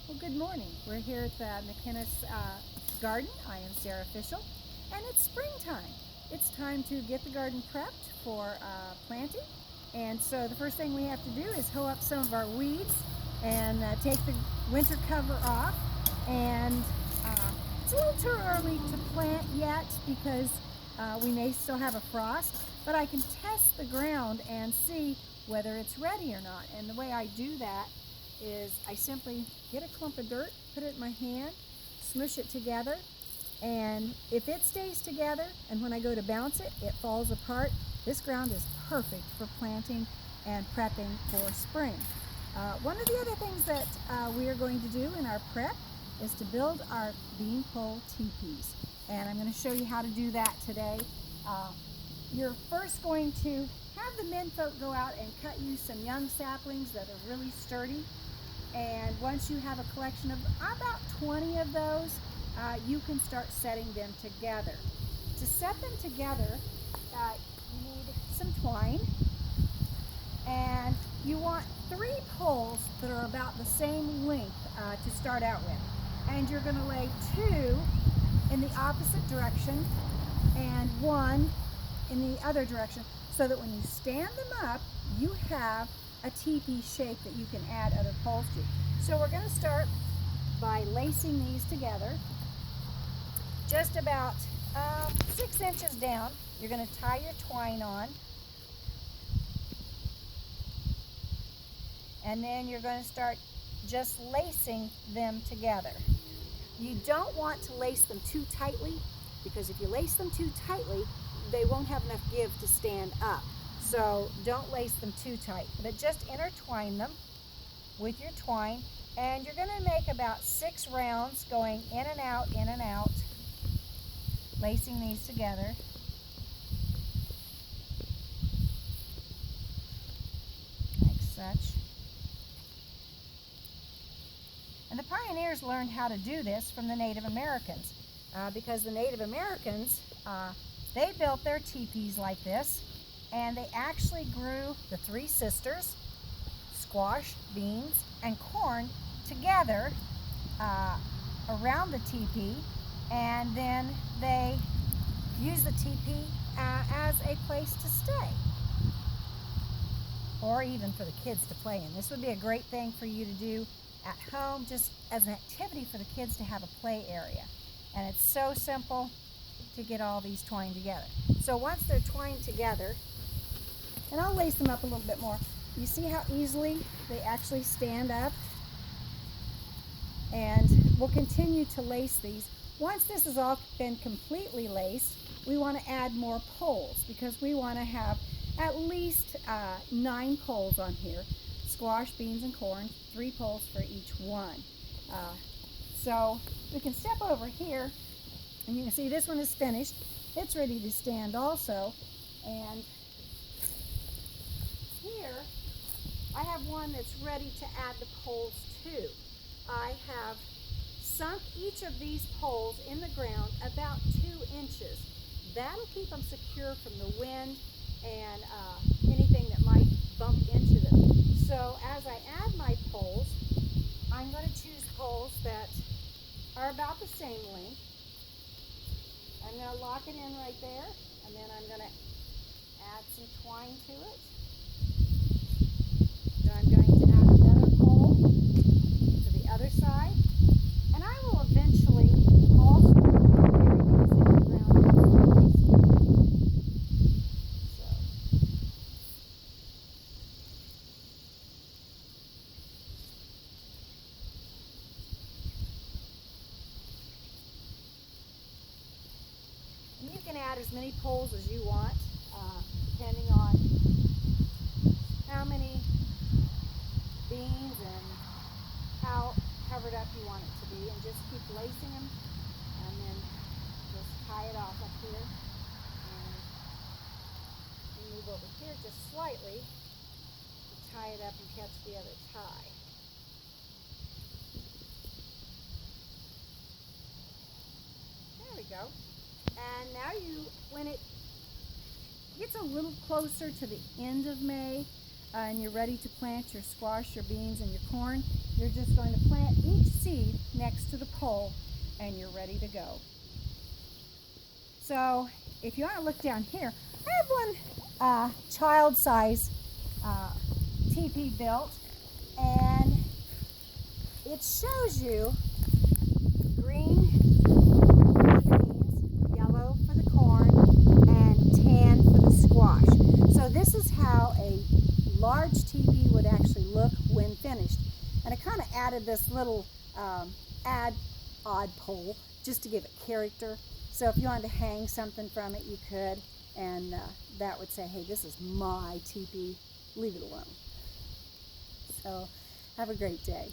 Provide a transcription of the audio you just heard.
Well, good morning. We're here at the McKinnis garden. I am Sarah Fishel, and it's springtime. It's time to get the garden prepped for planting. And so the first thing we have to do is hoe up some of our weeds and take the winter cover off. And it's a little too early to plant yet because we may still have a frost, but I can test the ground and see whether it's ready or not. And the way I do that is I simply get a clump of dirt, put it in my hand, smush it together, and if it stays together and when I go to bounce it, it falls apart, this ground is perfect for planting and prepping for spring. One of the other things that we are going to do in our prep is to build our bean pole teepees, and I'm going to show you how to do that today. You're first going to have the menfolk go out and cut you some young saplings that are really sturdy. And once you have a collection of about 20 of those, you can start setting them together. To set them together, you need some twine, and you want 3 poles that are about the same length to start out with. And you're going to lay 2 in the opposite direction and 1 in the other direction, so that when you stand them up, you have a teepee shape that you can add other poles to. So we're going to start by lacing these together just about 6 inches down. You're going to tie your twine on, and then you're going to start just lacing them together. You don't want to lace them too tightly, because if you lace them too tightly, they won't have enough give to stand up. So don't lace them too tight, but just intertwine them with your twine, and you're going to make about 6 rounds going in and out, lacing these together. Like such. And the pioneers learned how to do this from the Native Americans, because the Native Americans, they built their teepees like this, and they actually grew the 3 sisters, squash, beans, and corn together around the teepee, and then they used the teepee as a place to stay, or even for the kids to play in. This would be a great thing for you to do at home, just as an activity for the kids to have a play area. And it's so simple to get all these twined together. So once they're twined together, and I'll lace them up a little bit more. You see how easily they actually stand up? And we'll continue to lace these. Once this has all been completely laced, we want to add more poles, because we want to have at least 9 poles on here. Squash, beans, and corn, 3 poles for each one. So we can step over here, and you can see this one is finished. It's ready to stand also. And here I have one that's ready to add the poles to. I have sunk each of these poles in the ground about 2 inches. That'll keep them secure from the wind and anything that might bump into them. So as I add my poles, I'm going to choose poles that are about the same length. I'm going to lock it in right there, and then I'm going to add some twine to it. Then I'm going to add another pole to the other side, and I will eventually also bury these in the ground. And you can add as many poles as you want, depending on how many beans and how covered up you want it to be, and just keep lacing them, and then just tie it off up here, and move over here just slightly to tie it up and catch the other tie. There we go. And now when it gets a little closer to the end of May, and you're ready to plant your squash, your beans, and your corn, You're just going to plant each seed next to the pole and you're ready to go. So if you want to look down here, I have one child size teepee built, and it shows you green for the beans, yellow for the corn, and tan for the squash. So this is how a large teepee would actually look when finished. And I kind of added this little odd pole just to give it character. So if you wanted to hang something from it, you could, and that would say, hey, this is my teepee, leave it alone. So have a great day.